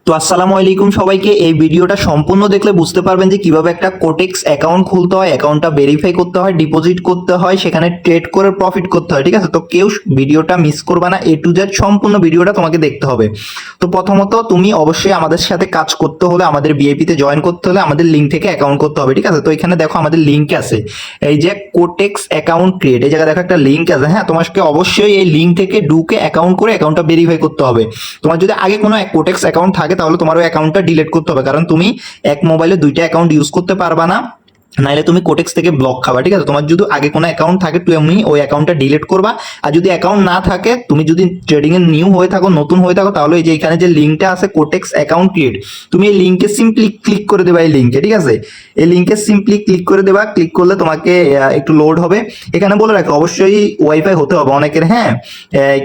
তো আসসালামু আলাইকুম সবাইকে। এই ভিডিওটা সম্পূর্ণ দেখলে বুঝতে পারবেন যে কিভাবে একটা কোটেক্স অ্যাকাউন্ট খুলতে হয়, অ্যাকাউন্টটা ভেরিফাই করতে হয়, ডিপোজিট করতে হয়, সেখানে ট্রেড করে প্রফিট করতে হয়। ঠিক আছে, তো কেউ ভিডিওটা মিস করবে না, A to Z সম্পূর্ণ ভিডিওটা তোমাকে দেখতে হবে। তো প্রথমত তুমি অবশ্যই আমাদের সাথে কাজ করতে হলে, আমাদের বিআইপিতে জয়েন করতে হলে আমাদের লিঙ্ক থেকে অ্যাকাউন্ট করতে হবে। ঠিক আছে, তো এখানে দেখো আমাদের লিঙ্ক আছে, এই যে কোটেক্স অ্যাকাউন্ট ক্রিয়েট, এই জায়গায় দেখো একটা লিঙ্ক আছে। হ্যাঁ, তোমাকে অবশ্যই এই লিঙ্ক থেকে ঢুকে অ্যাকাউন্ট করে অ্যাকাউন্টটা ভেরিফাই করতে হবে। তোমার যদি আগে কোনো কোটেক্স অ্যাকাউন্ট থাকে তাহলে তোমার ওই অ্যাকাউন্টটা ডিলিট করতে হবে, কারণ তুমি এক মোবাইলে দুইটা অ্যাকাউন্ট ইউজ করতে পারবা না, নাইলে তুমি কোটেক্স থেকে ব্লক খাবা। ঠিক আছে, তোমার যদি আগে কোনো অ্যাকাউন্ট থাকে তুমি ওই অ্যাকাউন্টটা ডিলিট করবা। আর যদি অ্যাকাউন্ট না থাকে, তুমি যদি ট্রেডিং এ নিউ হয়ে থাকো, নতুন হয়ে থাকো, তাহলে এই যে এখানে যে লিঙ্কটা আছে কোটেক্স অ্যাকাউন্ট ক্রিয়েট, তুমি এই লিঙ্কে সিম্পলি ক্লিক করে দেবা। এই লিঙ্কে, ঠিক আছে, এই লিঙ্কে সিম্পলি ক্লিক করে দেবা। ক্লিক করলে তোমাকে একটু লোড হবে। এখানে বলে রাখো অবশ্যই ওয়াইফাই হতে হবে অনেকের। হ্যাঁ,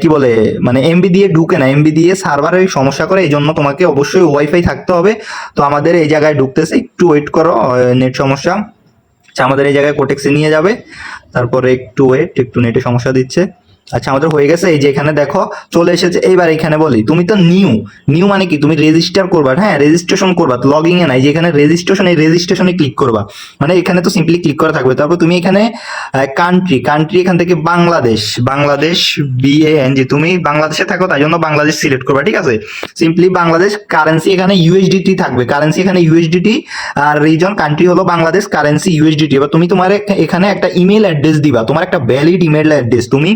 কি বলে মানে এমবি দিয়ে ঢুকে না, এমবি দিয়ে সার্ভারের সমস্যা করে, এই জন্য তোমাকে অবশ্যই ওয়াইফাই থাকতে হবে। তো আমাদের এই জায়গায় ঢুকতেছে, একটু ওয়েট করো, নেট সমস্যা। আচ্ছা, আমাদের এই জায়গায় কোটেক্সে নিয়ে যাবে, তারপরে একটু ওয়েট, একটু নেটে সমস্যা দিচ্ছে। আচ্ছা, আমাদের হয়ে গেছে, এই যে এখানে দেখো চলে এসেছে। এইবার এখানে বলি তুমি তো নিউ, নিউ মানে কি, তুমি রেজিস্টার করবা। হ্যাঁ, রেজিস্ট্রেশন করবা, লগ ইন এ নাই, যে এখানে রেজিস্ট্রেশন, এই রেজিস্ট্রেশনে ক্লিক করবা। মানে এখানে তো সিম্পলি ক্লিক করা থাকবে। তারপর তুমি এখানে কান্ট্রি, কান্ট্রি এখান থেকে বাংলাদেশ, বাংলাদেশ BAN, যে তুমি বাংলাদেশে থাকো তাই জন্য বাংলাদেশ সিলেক্ট করবা। ঠিক আছে, সিম্পলি বাংলাদেশ। কারেন্সি এখানে ইউএসডিটি থাকবে, কারেন্সি এখানে ইউএসডিটি, আর রিজন কান্ট্রি হলো বাংলাদেশ, কারেন্সি ইউএসডিটি। এবার তুমি তোমার এখানে একটা ইমেল অ্যাড্রেস দিবা, তোমার একটা ভ্যালিড ইমেল অ্যাড্রেস। তুমি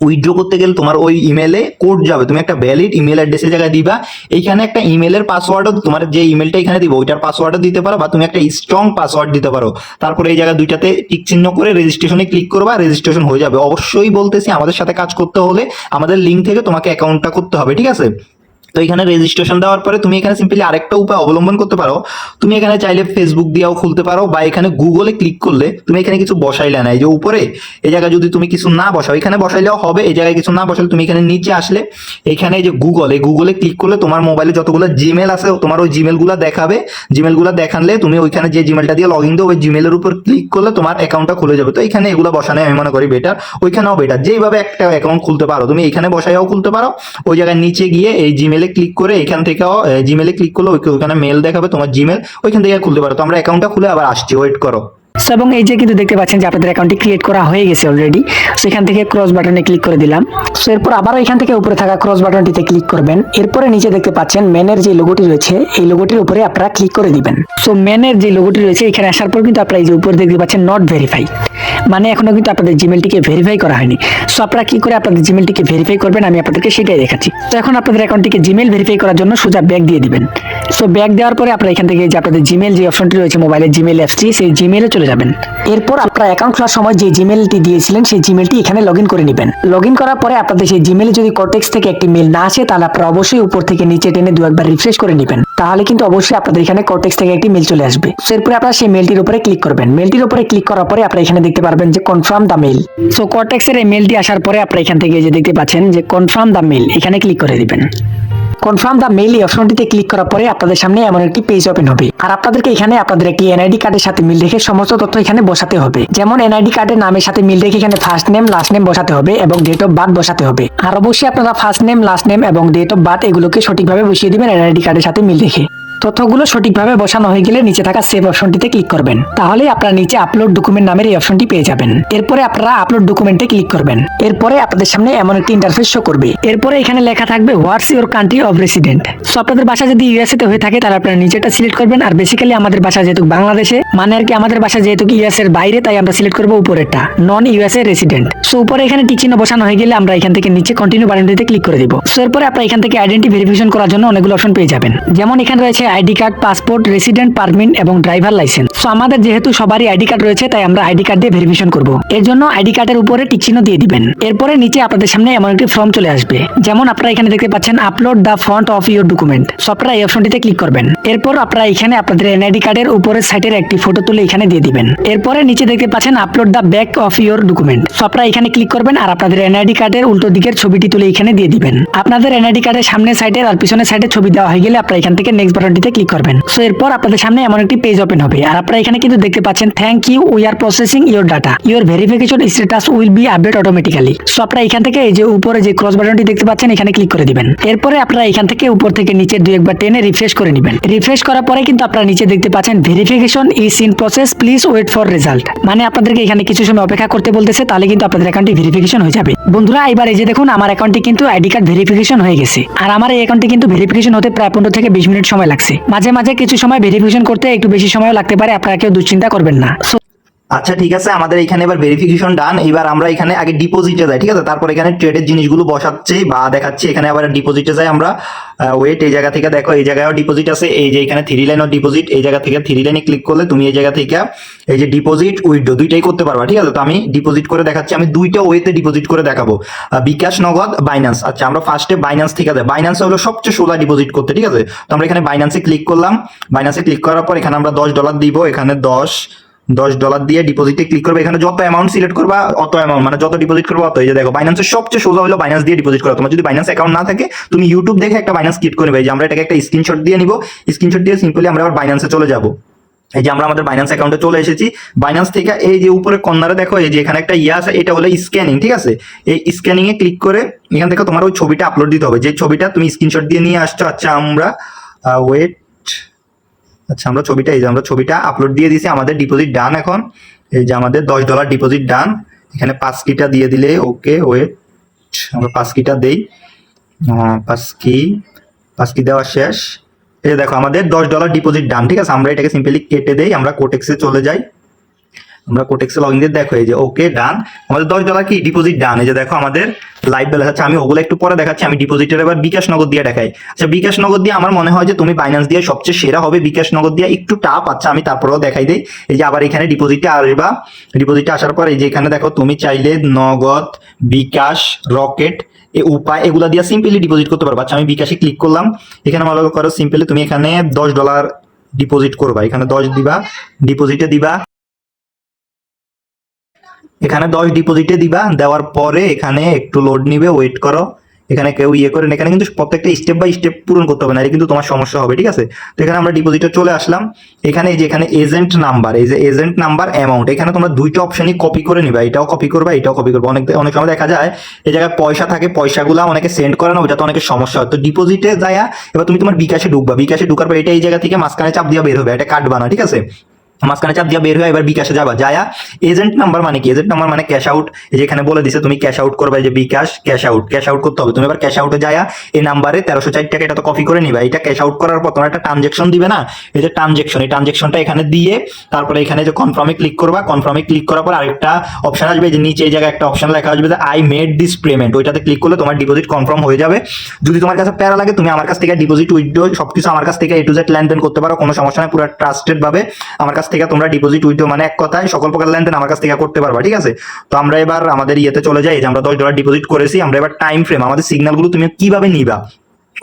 উইথড্র করতে গেলে তোমার ওই ইমেলে কোড যাবে, তুমি একটা ভ্যালিড ইমেল অ্যাড্রেসের জায়গায় দিবা। এইখানে একটা ইমেলের পাসওয়ার্ডও, তোমার যে ইমেলটা এখানে দিবো ওইটার পাসওয়ার্ডও দিতে পারো, বা তুমি একটা স্ট্রং পাসওয়ার্ড দিতে পারো। তারপরে এই জায়গায় দুইটাতে টিক চিহ্ন করে রেজিস্ট্রেশনে ক্লিক করবা, রেজিস্ট্রেশন হয়ে যাবে। অবশ্যই বলতেছি, আমাদের সাথে কাজ করতে হলে আমাদের লিঙ্ক থেকে তোমাকে অ্যাকাউন্টটা করতে হবে। ঠিক আছে, তো এখানে রেজিস্ট্রেশন দেওয়ার পরে তুমি এখানে সিম্পলি আরেকটা উপায় অবলম্বন করতে পারো। তুমি এখানে চাইলে ফেসবুক দিয়েও খুলতে পারো, বা এখানে গুগলে ক্লিক করলে তুমি এখানে কিছু বসাইলে না, এই যে উপরে এই জায়গায় যদি তুমি কিছু না বসাও, এখানে বসাইলেও হবে। এই জায়গায় কিছু না বসালে তুমি এখানে নিচে আসলে এখানে এই যে গুগল, এই গুগলে ক্লিক করলে তোমার মোবাইলে যতগুলো জিমেল আছে তোমার ওই জিমেল গুলা দেখাবে। জিমেল গুলা দেখালে তুমি ওইখানে যে জিমেলটা দিয়ে লগ ইন দেবো, ওই জিমেলের উপর ক্লিক করলে তোমার অ্যাকাউন্টটা খুলে যাবে। তো এখানে এগুলো বসানো আমি মনে করি বেটার, ওইখানেও বেটার। যেইভাবে একটা অ্যাকাউন্ট খুলতে পারো তুমি এখানে বসাইও খুলতে পারো। ওই জায়গায় নিচে গিয়ে এই জিমেলে ক্লিক করে এখান থেকেও জিমেলে ক্লিক করলে ওইখানে মেল দেখাবে তোমার জিমেল, ওইখান থেকে খুলতে পারো। তো আমরা অ্যাকাউন্টটা খুলে আবার আসছি, ওয়েট করো। এবং এই যে কিন্তু দেখতে পাচ্ছেন যে আপনাদের অ্যাকাউন্টটি ক্রিয়েট করা হয়ে গেছে অলরেডি। সেখান থেকে ক্রস বাটনে ক্লিক করে দিলাম। সো এরপর আবারও এখান থেকে উপরে থাকা ক্রস বাটনটিতে ক্লিক করবেন। এরপরে নিচে দেখতে পাচ্ছেন মেনের যে লোগোটি রয়েছে, এই লোগোটির উপরে আপনারা ক্লিক করে দিবেন। সো মেনের যে লোগোটি রয়েছে এখানে আসার পর কিন্তু আপনারা এই যে উপরে দেখতে পাচ্ছেন নট ভেরিফাই, মানে এখনো কিন্তু আপনাদের জিমেলটিকে ভেরিফাই করা হয়নি। সো আপনারা কি করে আপনাদের জিমেলটিকে ভেরিফাই করবেন আমি আপনাদেরকে সেটাই দেখাচ্ছি। তো এখন আপনাদের অ্যাকাউন্টটিকে জিমেল ভেরিফাই করার জন্য সোজা ব্যাক দিয়ে দিবেন। সো ব্যাক দেওয়ার পরে আপনারা এখান থেকে যে আপনাদের জিমেল যে অপশনটি রয়েছে মোবাইলের জিমেল অ্যাপসটি, সেই জিমেলে চলে যাবেন। এরপর আপনারা অ্যাকাউন্ট খোলার সময় যে জিমেলটি দিয়েছিলেন সেই জিমেলটি এখানে লগ ইন করে নেবেন। লগ ইন করার পরে আপনাদের সেই জিমেলে যদি কর্টেক্স থেকে একটি মেল না আসে, তাহলে আপনারা অবশ্যই উপর থেকে নিচে টেনে দু একবার রিফ্রেশ করে নেবেন, তাহলে কিন্তু অবশ্যই আপনাদের এখানে কর্টেক্স থেকে একটি মেল চলে আসবে। সো এরপরে আপনারা সেই মেলটির উপরে ক্লিক করবেন। মেলটির উপরে ক্লিক করার পরে আপনারা এখানে দেখতে পারবেন যে কনফার্ম দ্য মেল। সো কর্টেক্সের এই মেলটি আসার পরে আপনারা এখান থেকে যে দেখতে পাচ্ছেন যে কনফার্ম দ্য মেল, এখানে ক্লিক করে দিবেন। কনফার্ম দ্য মেইল এই অপশনটিতে ক্লিক করার পরে আপনাদের সামনে এমন একটি পেজ ওপেন হবে। আর আপনাদেরকে এখানে আপনাদের একটি এনআইডি কার্ডের সাথে মিল রেখে সমস্ত তথ্য এখানে বসাতে হবে। যেমন এনআইডি কার্ডের নামের সাথে মিল রেখে এখানে ফার্স্ট নেম লাস্ট নেম বসাতে হবে এবং ডেট অফ বার্থ বসাতে হবে। আর অবশ্যই আপনারা ফার্স্ট নেম লাস্ট নেম এবং ডেট অফ বার্থ এগুলোকে সঠিকভাবে বসিয়ে দিবেন এনআইডি কার্ডের সাথে মিল রেখে। তথ্যগুলো সঠিকভাবে বসানো হয়ে গেলে নিচে থাকা সেভ অপশনটিতে ক্লিক করবেন, তাহলেই আপনারা নিচে আপলোড ডকুমেন্ট নামের এই অপশনটি পেয়ে যাবেন। এরপরে আপনারা আপলোড ডকুমেন্টে ক্লিক করবেন। এরপরে আপনাদের সামনে এমন একটি ইন্টারফেস শো করবে। এরপরে এখানে লেখা থাকবে what's your country of resident. So আপনাদের বাসা যদি ইউএসএ তে হয়ে থাকে তাহলে আপনারা নিচেটা সিলেক্ট করবেন। আর বেসিক্যালি আমাদের বাসা যেহেতু বাংলাদেশে, মানে আর কি আমাদের বাসা যেহেতু ইউএস এর বাইরে, তাই আমরা সিলেক্ট করবো উপরেরটা, নন ইউএসএ রেসিডেন্ট। সো উপরে এখানে টিক চিহ্ন বসানো হয়ে গেলে আমরা এখান থেকে নিচে কন্টিনিউ বাটনটিতে ক্লিক করে দিব। সো এরপরে আপনারা এখান থেকে আইডেন্টি ভেরিফিকেশন করার জন্য অনেকগুলো অপশন পেয়ে যাবেন। যেমন এখানে রয়েছে ID card, passport, resident permit এবং ড্রাইভার লাইসেন্স। সো আমাদের যেহেতু সবারই আইডি কার্ড রয়েছে তাই আমরা আইডি কার্ড দিয়ে ভেরিফিকেশন করব। এর জন্য আইডি কার্ডের উপরে টিক চিহ্ন দিয়ে দিবেন। এরপরে নিচে আপনাদের সামনে এমন একটি ফর্ম চলে আসবে। যেমন আপনারা এখানে দেখতে পাচ্ছেন upload the front of your document. So আপনারা এই অপশনটিতে ক্লিক করবেন। এরপর আপনারা এখানে আপনাদের এনআইডি কার্ডের উপরের সাইডের একটি ফটো তুলে এখানে দিয়ে দিবেন। এরপরে নিচে দেখতে পাচ্ছেন upload the back of your document. So আপনারা এখানে ক্লিক করবেন আর আপনাদের এনআইডি কার্ডের উল্টো দিকের ছবিটি তুলে এখানে দিয়ে দিবেন। আপনাদের এনআইডি কার্ডের সামনের সাইডের আর পিছনের সাইডের ছবি দেওয়া হয়ে গেলে আপনারা এখান থেকে নেক্সট বাটন বাটনটিতে ক্লিক করবেন। সো এরপর আপনাদের সামনে এমন একটি পেজ ওপেন হবে, আর আপনারা এখানে কিন্তু দেখতে পাচ্ছেন thank you, we are processing your data, your verification status will be update automatically. So আপনারা এখান থেকে এই যে উপরে যে ক্রস বাটনটি দেখতে পাচ্ছেন এখানে ক্লিক করে দিবেন। এরপরে আপনারা এখান থেকে উপর থেকে নিচে দুই একবার টেনে রিফ্রেশ করে নেবেন। রিফ্রেশ করার পরে কিন্তু আপনারা নিচে দেখতে পাচ্ছেন verification is in process, please wait for result. মানে আপনাদেরকে এখানে কিছু সময় অপেক্ষা করতে বলতেছে, তাহলে কিন্তু আপনাদের অ্যাকাউন্টটি ভেরিফিকেশন হয়ে যাবে। বন্ধুরা এবার এই যে দেখুন আমার অ্যাকাউন্টটি কিন্তু আইডি কার্ড ভেরিফিকেশন হয়ে গেছে, আর আমার এই অ্যাকাউন্টটি কিন্তু ভেরিফিকেশন হতে প্রায় 15 থেকে 20 মিনিট সময় লাগছে। মাঝে মাঝে কিছু সময় ভেরিফিকেশন করতে একটু বেশি সময় লাগতে পারে, আপনারা কেউ দুশ্চিন্তা করবেন না। আচ্ছা ঠিক আছে, আমাদের এখানে এবার ভেরিফিকেশন ডান। এবার আমরা এখানে আগে ডিপোজিটে যাই, ঠিক আছে, তারপর এখানে ট্রেডের জিনিসগুলো বসাচ্ছে বা দেখাচ্ছে। এখানে আবার ডিপোজিটে যাই আমরা। ওয়েট, এই জায়গা থেকে দেখো, এই জায়গায়ও ডিপোজিট আছে, এই যে এখানে 3 লাইনও ডিপোজিট। এই জায়গা থেকে 3 লাইনে ক্লিক করলে তুমি এই জায়গা থেকে এই যে ডিপোজিট উইথড্র দুইটাই করতে পারবা, ঠিক আছে। তো আমি ডিপোজিট করে দেখাচ্ছি, আমি দুইটা ওয়েতে ডিপোজিট করে দেখাবো, বিকাশ, নগদ, বাইন্যান্স। আচ্ছা আমরা ফার্স্টে বাইন্যান্স থেকে যাই। বাইন্যান্স হলো সবচেয়ে সোজা ডিপোজিট করতে, ঠিক আছে। তো আমরা এখানে বাইন্যান্সে ক্লিক করলাম। বাইন্যান্সে ক্লিক করার পর এখানে আমরা $10 দিব, এখানে $10 দিয়ে ডিপোজিটে ক্লিক করবে। এখানে যত অ্যামাউন্ট সিলেক্ট করবা অত অ্যামাউন্ট, মানে যত ডিপোজিট করবো অত। এই যে দেখো বাইন্যান্সের সবচেয়ে সোজা হলো বাইন্যান্স দিয়ে ডিপোজিট করা। তোমার যদি বাইন্যান্স অ্যাকাউন্ট না থাকে তুমি ইউটিউব দেখে একটা বাইন্যান্স ক্রিয়েট করে নেবে। এই যে আমরা এটাকে একটা স্ক্রিনশট দিয়ে নিব, স্ক্রিনশট দিয়ে সিম্পলি আমরা আবার বাইন্যান্সে চলে যাব। এই যে আমরা আমাদের বাইন্যান্স অ্যাকাউন্টে চলে এসেছি। বাইন্যান্স থেকে এই যে উপরে কর্নারে দেখো এই যে এখানে একটা ইয়ে আছে, এটা হলো স্ক্যানিং, ঠিক আছে। এই স্ক্যানিং এ ক্লিক করে এখান থেকে তোমার ওই ছবিটা আপলোড দিতে হবে, যে ছবিটা তুমি স্ক্রিনশট দিয়ে নিয়ে আসছো। আচ্ছা আমরা ওয়েট, আচ্ছা আমরা ছবিটা, এই যে আমরা ছবিটা আপলোড দিয়ে দিয়েছি। আমাদের ডিপোজিট ডান। এখন এই যে আমাদের $10 ডিপোজিট ডান। এখানে 5 কিটা দিয়ে দিলে ওকে। ওয়েট, আমরা 5 কিটা দেই। 5 কি দেওয়া শেষ। এই যে দেখো আমাদের $10 ডিপোজিট ডান, ঠিক আছে। আমরা এটাকে সিম্পলি কেটে দেই, আমরা কোটেক্সে চলে যাই। আমরা কোটেক্সে লগইন দিয়ে দেখো এই যে ওকে ডান, আমাদের $10 কি ডিপোজিট ডান। এই যে দেখো আমাদের লাইভ ব্যালেন্স আছে, আমি ওগুলো একটু পরে দেখাচ্ছি। আমি ডিপোজিটের এবার বিকাশ নগদ দিয়ে দেখাই। আচ্ছা বিকাশ নগদ দিয়ে আমার মনে হয় যে তুমি বাইন্যান্স দিয়ে সবচেয়ে সেরা হবে, বিকাশ নগদ দিয়ে একটু টাপ। আচ্ছা আমি তারপরেও দেখাই দেই। এই যে আবার এখানে ডিপোজিটে আসবা, ডিপোজিটে আসার পর এই যে এখানে দেখো তুমি চাইলে নগদ, বিকাশ, রকেট, উপায় এগুলা দিয়ে সিম্পলি ডিপোজিট করতে পারবা। আচ্ছা আমি বিকাশে ক্লিক করলাম। এখানে ভালো করো সিম্পলি তুমি এখানে $10 ডিপোজিট করবা, এখানে 10 দিবা, ডিপোজিটে দিবা। এখানে 10 ডিপোজিটে দিবা, দেওয়ার পরে এখানে একটু লোড নিবে, ওয়েট করো। এখানে কেউ ইয়ে করেন, এখানে কিন্তু প্রত্যেকটা স্টেপ বাই স্টেপ পূরণ করতে হবে না, এটা কিন্তু তোমার সমস্যা হবে, ঠিক আছে। তো এখানে আমরা ডিপোজিটে চলে আসলাম। এখানে এই যে এখানে এজেন্ট নাম্বার, এই যে এজেন্ট নাম্বার, অ্যামাউন্ট, এখানে তোমরা দুইটা অপশনই কপি করে নিবা, এটাও কপি করবা, এটাও কপি করবা। অনেক সময় দেখা যায় এই জায়গায় পয়সা থাকে, পয়সাগুলো অনেকে সেন্ড করে না, ওইটা তো অনেকের সমস্যা হয়। তো ডিপোজিটে যায় এবার তুমি তোমার বিকাশে ঢুকবা, বিকাশে ঢুকার পর এটা এই জায়গা থেকে মাঝখানে চাপ দিয়ে বের হবে, এটা কাটবা না, ঠিক আছে। মাঝখানে চাপ দিয়ে বের হয়ে এবার বিকাশে যাবা। যায়া এজেন্ট নাম্বার মানে কি, এজেন্ট নাম্বার মানে ক্যাশ আউট। এই যে এখানে বলে দিছে তুমি ক্যাশ আউট করবে, যে বিকাশ ক্যাশ আউট করতে হবে। তুমি এবার ক্যাশ আউটে যায়া এই নাম্বারে 1304 টাকা এটা তো কপি করে নিবা। এটা ক্যাশ আউট করার পর তোমার একটা ট্রানজেকশন দিবে না, এই যে ট্রানজেকশন, এই ট্রানজেকশনটা এখানে দিয়ে তারপরে এখানে যে কনফার্মে ক্লিক করবা। কনফার্মে ক্লিক করার পর আরেকটা অপশন আসবে, যে নিচে এই জায়গায় একটা অপশন লেখা আসবে যে আই মেড দিস পেমেন্ট, ওইটাতে ক্লিক করলে তোমার ডিপোজিট কনফার্ম হয়ে যাবে। যদি তোমার কাছে প্যারা লাগে তুমি আমার কাছ থেকে ডিপোজিট উইথড্র সবকিছু আমার কাছ থেকে A to Z লেনদেন করতে পারো, কোনো সমস্যা নাই। পুরো ট্রাস্টেড ভাবে আমার কাছ থেকে তোমরা ডিপোজিট উইথড্র মানে এক কথায় সকল প্রকার লেনদেন আমার কাছ থেকে করতে পারবা, ঠিক আছে। তো আমরা এবার আমাদের ইয়েতে চলে যাই, যে আমরা $10 ডিপোজিট করেছি। আমরা এবার টাইম ফ্রেম, আমাদের সিগন্যালগুলো তুমি কিভাবে নিবা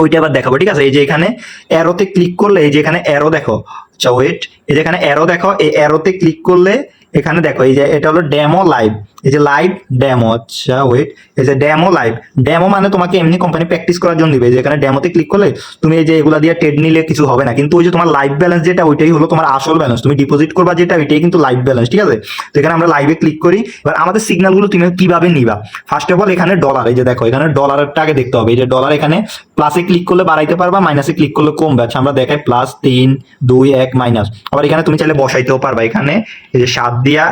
ওইটা এবার দেখাবো, ঠিক আছে। এই যে এখানে অ্যারোতে ক্লিক করলে এই যে এখানে অ্যারো দেখো। আচ্ছা ওয়েট, এই যে এখানে অ্যারো দেখো, এই অ্যারোতে ক্লিক করলে এখানে দেখো এই যে এটা হলো ডেমো লাইভ, এই যে লাইভ ডেমো। আচ্ছা ওয়েট, এই যে ডেমো লাইভ, ডেমো মানে তোমাকে এমনি কোম্পানি প্র্যাকটিস করার জন্য দিবে। যেখানে ডেমোতে ক্লিক করলে তুমি এই যে এগুলা দিয়ে ট্রেড নিলে কিছু হবে না, কিন্তু ওই যে তোমার লাইভ ব্যালেন্স যেটা ওইটাই হলো তোমার আসল ব্যালেন্স, তুমি ডিপোজিট করবা যেটা ওইটাই কিন্তু লাইভ ব্যালেন্স, ঠিক আছে। তো এখানে আমরা লাইভে ক্লিক করি। এবার আমাদের সিগন্যালগুলো তুমি কিভাবে নিবা, ফার্স্ট অফ অল এখানে ডলার, এই যে দেখো এখানে ডলারটা আগে দেখতে হবে। এই যে ডলার এখানে প্লাসে ক্লিক করলে বাড়াইতে পারবা, মাইনাসে ক্লিক করলে কমবে। আচ্ছা আমরা দেখাই +3 2 1 মাইনাস। আবার এখানে তুমি চাইলে বসাইতেও পারবা, এখানে এই যে 7 দিয়া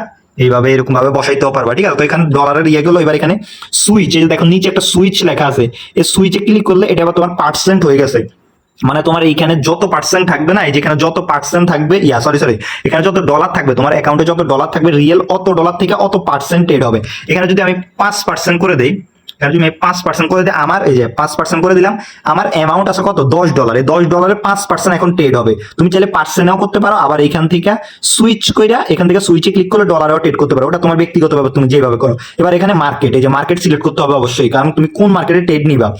এইভাবে এরকম ভাবে বসাইতেও পারবা, ঠিক আছে। তো এখানে ডলারের ইয়ে গেলো। এবার এখানে সুইচ, এই যে দেখো নিচে একটা সুইচ লেখা আছে, এই সুইচে ক্লিক করলে এটা আবার তোমার পার্সেন্ট হয়ে গেছে। মানে তোমার এইখানে যত পার্সেন্ট থাকবে না, এই যেখানে যত পার্সেন্ট থাকবে, সরি এখানে যত ডলার থাকবে, তোমার অ্যাকাউন্টে যত ডলার থাকবে রিয়েল অত ডলার থেকে অত পার্সেন্ট ট্রেড হবে। এখানে যদি আমি 5% করে দেই, এখানে যদি আমি 5% করে দিই, আমার এই যে 5% করে দিলাম, আমার অ্যামাউন্ট আছে কত $10, এই $10 5% এখন ট্রেড হবে। তুমি চাইলে পার্সেন্টেও করতে পারো, আবার এখান থেকে সুইচ কইরা এখান থেকে সুইচে ক্লিক করলে ডলারেও ট্রেড করতে পারো, ওটা তোমার ব্যক্তিগতভাবে তুমি যেভাবে করো। এবার এখানে মার্কেট, এই যে মার্কেট সিলেক্ট করতে হবে অবশ্যই, কারণ তুমি কোন মার্কেটে ট্রেড নিবা।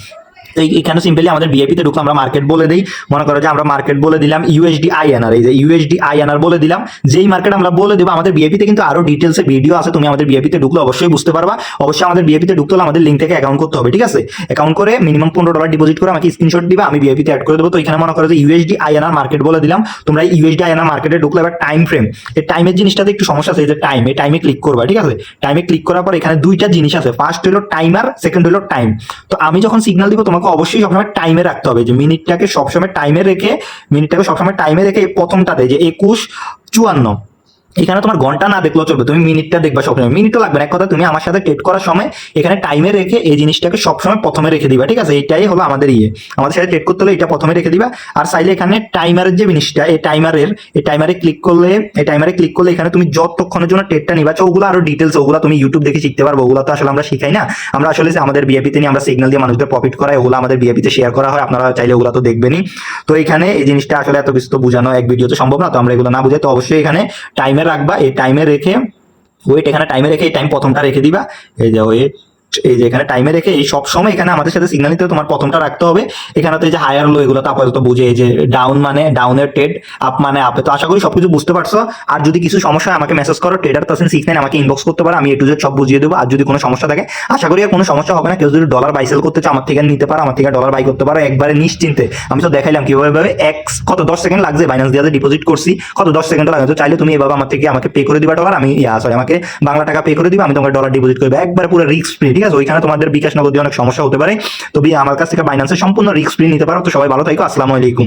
এখানে সিম্পলি আমাদের বিআইপিতে ঢুকলে আমরা মার্কেট বলে দিই, মনে করো যে আমরা মার্কেট বলে দিলাম ইউএসডি আইএনআর, এই যে ইউএসডি আইএনআর বলে দিলাম। যেই মার্কেট আমরা বলে দেবো, আমাদের বিআইপিতে কিন্তু আরো ডিটেলসে ভিডিও আছে, তুমি আমাদের বিআইপিতে ঢুকলে অবশ্যই বুঝতে পারবা। অবশ্যই আমাদের বিআইপিতে ঢুকতে হলে আমাদের লিঙ্ক থেকে অ্যাকাউন্ট করতে হবে, ঠিক আছে? অ্যাকাউন্ট করে মিনিমাম $15 ডিপোজিট করে আমাকে স্ক্রিনশট দিবা, আমি বিআইপিতে অ্যাড করে দেবো। তো এখানে মনে করো যে ইউএসডি আইএনআর মার্কেট বলে দিলাম, তোমরা ইউএসডি আইএনআর মার্কেটে ঢুকলে এবার টাইম ফ্রেম, এই টাইমের জিনিসটাতে একটু সমস্যা আছে, এই যে টাইম, এই টাইমে ক্লিক করবা, ঠিক আছে? টাইমে ক্লিক করার পর এখানে দুইটা জিনিস আছে, ফার্স্ট হলো টাইমার, সেকেন্ড হলো টাইম। তো আমি যখন সিগন্যাল দিব তোমাকে অবশ্যই সবসময় টাইমে রাখতে হবে, যে মিনিটটাকে সবসময় টাইমে রেখে, এই প্রথমটাতে যে 21:54, এখানে তোমার ঘন্টা না দেখলেও চলবে, তুমি মিনিটটা দেখবা সবসময়, মিনিটও লাগবে না। এক কথা, তুমি আমার সাথে ট্রেড করার সময় এখানে টাইমে রেখে এই জিনিসটাকে সবসময় প্রথমে রেখে দিবা, ঠিক আছে? এইটাই হলো আমাদের আমাদের সাথে ট্রেড করতে হলে এটা প্রথমে রেখে দিবা। আর চাইলে এখানে টাইমারের যে জিনিসটা, এই টাইমারে ক্লিক করলে, এখানে তুমি যতক্ষণের জন্য ট্রেডটা নিবা, ওগুলো আরো ডিটেলস, ওগুলো তুমি ইউটিউব দেখে শিখতে পারবো, ওগুলো তো আসলে আমরা শিখাই না, আমরা আসলে আমাদের বিআইপিতে নিয়ে আমরা সিগন্যাল দিয়ে মানুষদের প্রফিট করাই, ওগুলো আমাদের বিআইপিতে শেয়ার করা হয়, আপনারা চাইলে ওগুলো তো দেখবেনই। তো এখানে এই জিনিসটা আসলে এত কিছু তো বোঝানো এক ভিডিওতে সম্ভব না, তো আমরা এগুলো না বুঝাই, তো অবশ্যই এখানে টাইমে রাখবা, এই টাইমে রেখে ওয়েট, এখানে টাইমে রেখে এই টাইম প্রথমটা রেখে দিবা, এই যে ওয়েট, এই যে এখানে টাইমে রেখে এই সব সময় এখানে আমাদের সাথে সিগন্যাল নিতে তোমার প্রথমটা রাখতে হবে। এখানে তো এই যে হায়ার লো, এগুলো তো আপাতত বুঝে, এই যে ডাউন মানে ডাউনের ট্রেড, আপ মানে আপে। তো আশা করি সবকিছু বুঝতে পারছো। আর যদি কিছু সমস্যা হয় আমাকে মেসেজ করো, Trader69 আমাকে ইনবক্স করতে পারো, আমি A to Z সব বুঝিয়ে দেবো। আর যদি কোনো সমস্যা থাকে, আশা করি আর কোনো সমস্যা হবে না। কেউ যদি ডলার বাই সেল করতে চাও আমার থেকে নিতে পারো, আমার থেকে ডলার বাই করতে পারো একবারে নিশ্চিন্তে। আমি তো দেখাইলাম কিভাবে কত 10 সেকেন্ড লাগছে, বাইন্যান্স দিয়ে ডিপোজিট করছি, কত 10 সেকেন্ড লাগে। তো চাইলে তুমি এভাবে আমাকে পে করে দিবা ডলার, আমি আমাকে বাংলা টাকা পে করে দিবা, আমি তোমাকে ডলার ডিপোজিট করবো একবারে পুরো রিস্ক ফ্রি, ঠিক আছে? ওইখানে তোমাদের বিকাশ নগদ দিয়ে অনেক সমস্যা হতে পারে, তবে আমার কাছ থেকে বাইন্যান্সের সম্পূর্ণ রিস্ক ফ্রি নিতে পারো। তো সবাই ভালো থাকো, আসসালামু আলাইকুম।